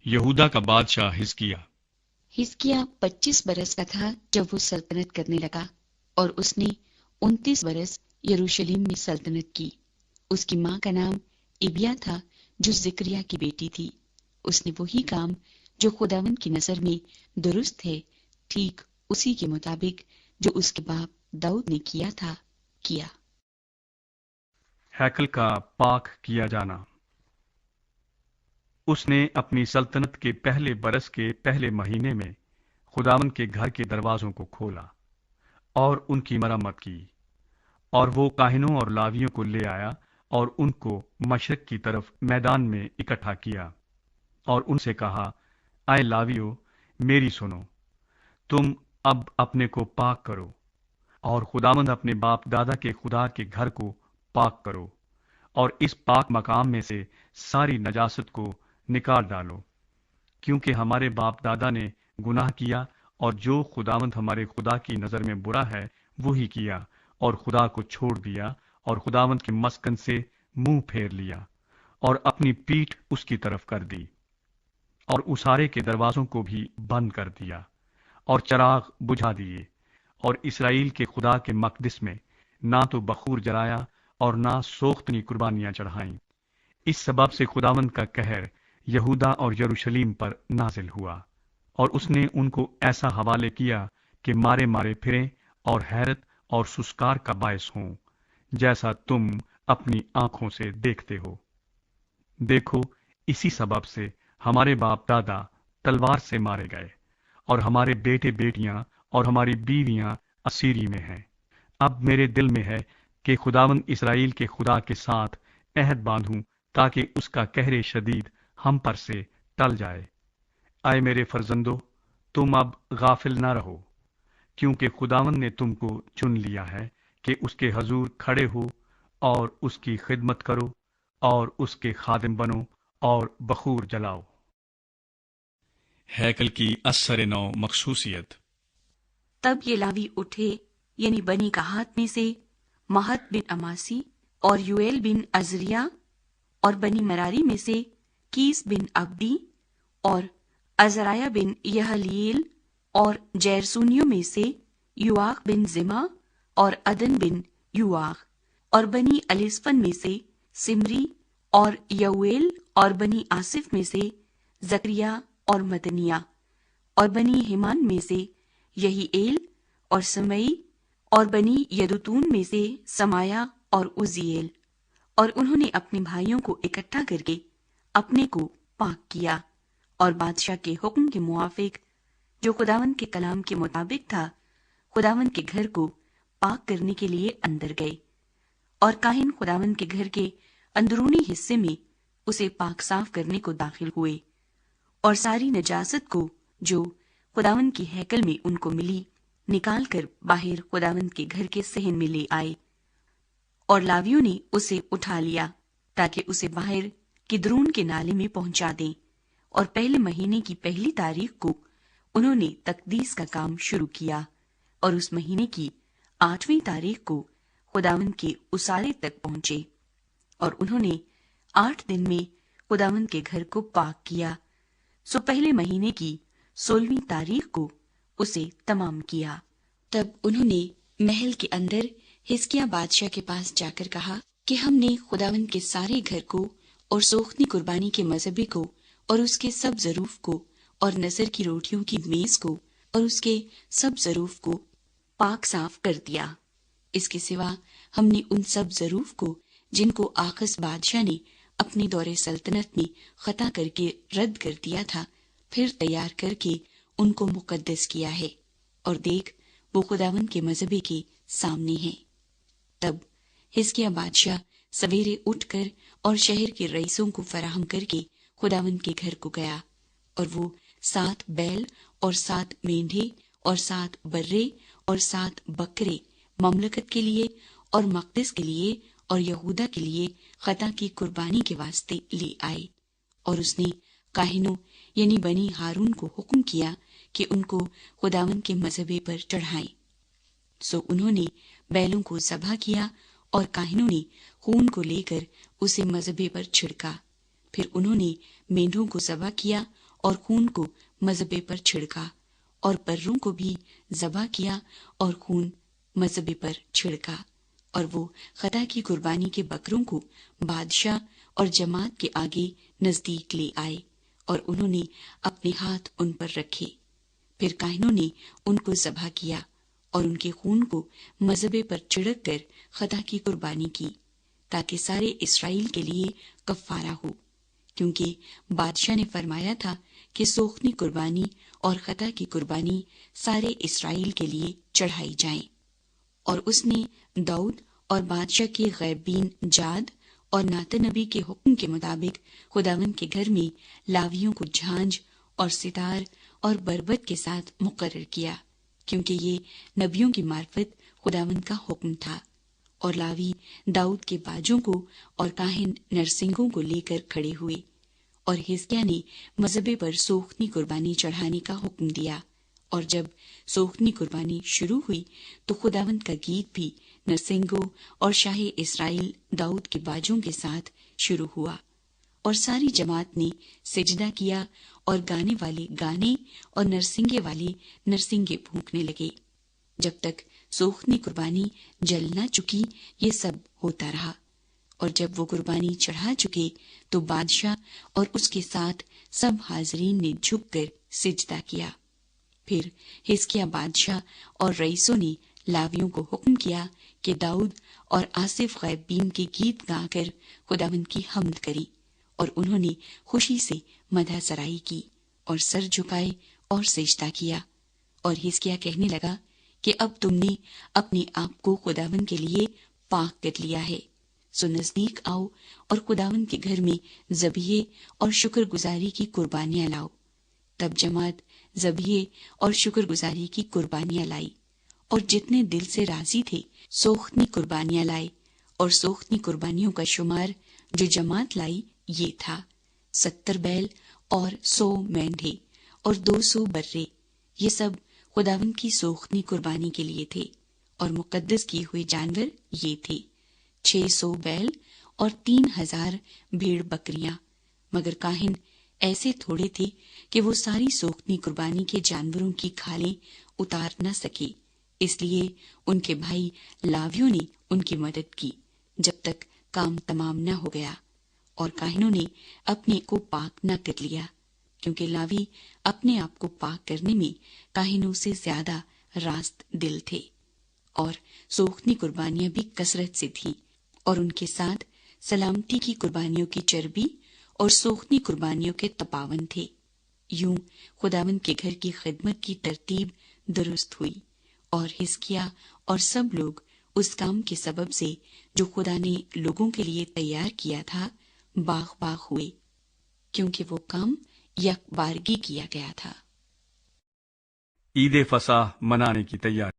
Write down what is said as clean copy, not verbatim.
یہودا کا بادشاہ حزقیہ۔ حزقیہ 25 برس کا تھا جب وہ سلطنت کرنے لگا، اور اس نے 29 برس یروشلم میں سلطنت کی۔ اس کی ماں کا نام ابیا تھا جو زکریا کی بیٹی تھی۔ اس نے وہی کام جو خداوند کی نظر میں درست ہے، ٹھیک اسی کے مطابق جو اس کے باپ داؤد نے کیا تھا، کیا۔ ہیکل کا پاک کیا جانا۔ اس نے اپنی سلطنت کے پہلے برس کے پہلے مہینے میں خداوند کے گھر کے دروازوں کو کھولا اور ان کی مرمت کی، اور وہ کاہنوں اور لاویوں کو لے آیا اور ان کو مشرق کی طرف میدان میں اکٹھا کیا، اور ان سے کہا، اے لاویو، میری سنو، تم اب اپنے کو پاک کرو، اور خداوند اپنے باپ دادا کے خدا کے گھر کو پاک کرو، اور اس پاک مقام میں سے ساری نجاست کو نکال ڈالو، کیونکہ ہمارے باپ دادا نے گناہ کیا، اور جو خداوند ہمارے خدا کی نظر میں برا ہے وہی کیا، اور خدا کو چھوڑ دیا، اور خداوند کے مسکن سے منہ پھیر لیا، اور اپنی پیٹھ اس کی طرف کر دی، اور اسارے کے دروازوں کو بھی بند کر دیا، اور چراغ بجھا دیے، اور اسرائیل کے خدا کے مقدس میں نہ تو بخور جلایا اور نہ سوختنی قربانیاں چڑھائیں۔ اس سبب سے خداوند کا قہر یہودا اور یروشلم پر نازل ہوا، اور اس نے ان کو ایسا حوالے کیا کہ مارے مارے پھریں اور حیرت اور سسکار کا باعث ہوں، جیسا تم اپنی آنکھوں سے دیکھتے ہو۔ دیکھو، اسی سبب سے ہمارے باپ دادا تلوار سے مارے گئے، اور ہمارے بیٹے بیٹیاں اور ہماری بیویاں اسیری میں ہیں۔ اب میرے دل میں ہے کہ خداوند اسرائیل کے خدا کے ساتھ عہد باندھوں، تاکہ اس کا قہر شدید ہم پر سے ٹل جائے۔ اے میرے فرزندو، تم اب غافل نہ رہو، کیونکہ خداوند نے تم کو چن لیا ہے کہ اس کے حضور کھڑے ہو اور اس کی خدمت کرو اور اس کے خادم بنو اور بخور جلاؤ۔ ہیکل کی اثر نو مخصوصیت۔ تب یہ لاوی اٹھے، یعنی بنی کہات میں سے مہت بن اماسی اور یویل بن عزریا، اور بنی مراری میں سے کیس بن عبدی اور عزرایہ بن یہلیل، اور جیرسونیوں میں سے یواق بن زما اور عدن بن یواق، اور بنی الیسفن میں سے سمری اور یویل، اور بنی آصف میں سے زکریا اور مدنیہ، اور بنی ہیمان میں سے یہییل اور سمئی، اور بنی یدوتون میں سے سمایا اور عزیل، اور انہوں نے اپنے بھائیوں کو اکٹھا کر کے اپنے کو پاک کیا، اور بادشاہ کے حکم کے موافق جو خداوند کے کلام کے مطابق تھا، خداوند کے گھر کو پاک کرنے کے لیے اندر گئے، اور کاہن خداوند کے گھر کے اندرونی حصے میں اسے پاک صاف کرنے کو داخل ہوئے، اور ساری نجاست کو جو خداوند کی ہیکل میں ان کو ملی نکال کر باہر خداوند کے گھر کے صحن میں لے آئے، اور لاویوں نے اسے اٹھا لیا تاکہ اسے باہر کدرون کے نالے میں پہنچا دیں، اور پہلے مہینے کی پہلی تاریخ کو انہوں نے تقدیس کا کام شروع کیا، اور اس مہینے کی 8ویں تاریخ کو خداوند کے اسارے تک پہنچے، اور انہوں نے 8 دن میں خداوند کے گھر کو پاک کیا، سو پہلے مہینے کی 16ویں تاریخ کو اسے تمام کیا۔ تب انہوں نے محل کے اندر حزقیہ بادشاہ کے پاس جا کر کہا کہ ہم نے خداوند کے سارے گھر کو اور سوختنی قربانی کے مذبے کو اور اس کے سب ظروف کو اور نذر کی روٹیوں کی میز کو اور اس کے سب ظروف کو پاک صاف کر دیا۔ اس کے سوا ہم نے ان سب ظروف کو جن کو آخذ بادشاہ نے اپنی دور سلطنت میں خطا کر کے رد کر دیا تھا، پھر تیار کر کے ان کو مقدس کیا ہے، اور دیکھ وہ خداوند کے مذبے کے سامنے ہیں۔ تب حزقیہ بادشاہ سویرے اٹھ کر اور شہر کے رئیسوں کو فراہم کر کے خداوند کے گھر کو گیا، اور وہ 7 بیل اور 7 مینڈھے اور 7 برے اور 7 بکرے مملکت کے لیے اور مقدس کے لیے اور یہودا کے لیے خطا کی قربانی کے واسطے لے آئے، اور اس نے کاہنوں یعنی بنی ہارون کو حکم کیا کہ ان کو خداوند کے مذبے پر چڑھائیں۔ سو انہوں نے بیلوں کو ذبح کیا، اور کاہنوں نے خون کو لے کر اسے مذبے پر چھڑکا۔ پھر انہوں نے مینڈوں کو ذبح کیا اور خون کو مذبے پر چھڑکا، اور پروں کو بھی ذبح کیا اور خون مذبے پر چھڑکا، اور وہ خطا کی قربانی کے بکروں کو بادشاہ اور جماعت کے آگے نزدیک لے آئے، اور انہوں نے اپنے ہاتھ ان پر رکھے۔ پھر کاہنوں نے ان کو ذبح کیا اور ان کے خون کو مذبے پر چھڑک کر خطا کی قربانی کی، تاکہ سارے اسرائیل کے لیے کفارہ ہو، کیونکہ بادشاہ نے فرمایا تھا کہ سوختنی قربانی اور خطا کی قربانی سارے اسرائیل کے لیے چڑھائی جائیں۔ اور اس نے داؤد اور بادشاہ کے غیب بین جاد اور ناتن نبی کے حکم کے مطابق خداوند کے گھر میں لاویوں کو جھانج اور ستار اور بربت کے ساتھ مقرر کیا، کیونکہ یہ نبیوں کی معرفت خداوند کا حکم تھا۔ اور لاوی داؤد کے باجوں کو اور کاہن نرسنگوں کو لے کر کھڑے ہوئے، اور حزقیاہ نے مذبے پر سوختنی قربانی چڑھانے کا حکم دیا۔ اور جب سوختنی قربانی شروع ہوئی تو خداوند کا گیت بھی نرسنگوں اور شاہ اسرائیل داؤد کے باجوں کے ساتھ شروع ہوا، اور ساری جماعت نے سجدہ کیا، اور گانے والے گانے اور نرسنگے والے نرسنگے پھونکنے لگے۔ جب تک سوختنی قربانی جل نہ چکی یہ سب ہوتا رہا، اور جب وہ قربانی چڑھا چکے تو بادشاہ اور اس کے ساتھ سب حاضرین نے جھک کر سجدہ کیا۔ پھر حزقیاہ بادشاہ اور رئیسوں نے لاویوں کو حکم کیا کہ داؤد اور آصف غیب بین کے گیت گا کر خداوند کی حمد کریں، اور انہوں نے خوشی سے مدح سرائی کی اور سر جھکائے اور سجدہ کیا۔ اور حزقیاہ کہنے لگا کہ اب تم نے اپنے آپ کو خداوند کے لیے پاک کر لیا ہے، سو نزدیک آؤ اور خداوند کے گھر میں ذبیحے اور شکر گزاری کی قربانیاں لاؤ۔ تب جماعت ذبیحے اور شکر گزاری کی قربانیاں لائی، اور جتنے دل سے راضی تھے سوختنی قربانیاں لائے۔ اور سوختنی قربانیوں کا شمار جو جماعت لائی یہ تھا 70 بیل اور 100 مینڈھے اور 200 برے، یہ سب خداوند کی سوختنی قربانی کے لیے تھے۔ اور مقدس کیے ہوئے جانور یہ تھے 600 بیل اور 3000 بھیڑ بکریاں، مگر کاہن ایسے تھوڑے تھے کہ وہ ساری سوختنی قربانی کے جانوروں کی کھالیں اتار نہ سکے، اس لیے ان کے بھائی لاویوں نے ان کی مدد کی جب تک کام تمام نہ ہو گیا۔ اور کاہنوں نے اپنے کو پاک نہ کر لیا، کیونکہ لاوی اپنے آپ کو پاک کرنے میں کاہنوں سے زیادہ راست دل تھے۔ اور سوختنی قربانیاں بھی کثرت سے تھیں، اور ان کے ساتھ سلامتی کی قربانیوں کی چربی اور سوختنی قربانیوں کے تپاون تھے۔ یوں خداوند کے گھر کی خدمت کی ترتیب درست ہوئی، اور حزقیاہ اور سب لوگ اس کام کے سبب سے جو خدا نے لوگوں کے لیے تیار کیا تھا باغ باغ ہوئے، کیونکہ وہ کام یک بارگی کیا گیا تھا۔ عید فصح منانے کی تیاری۔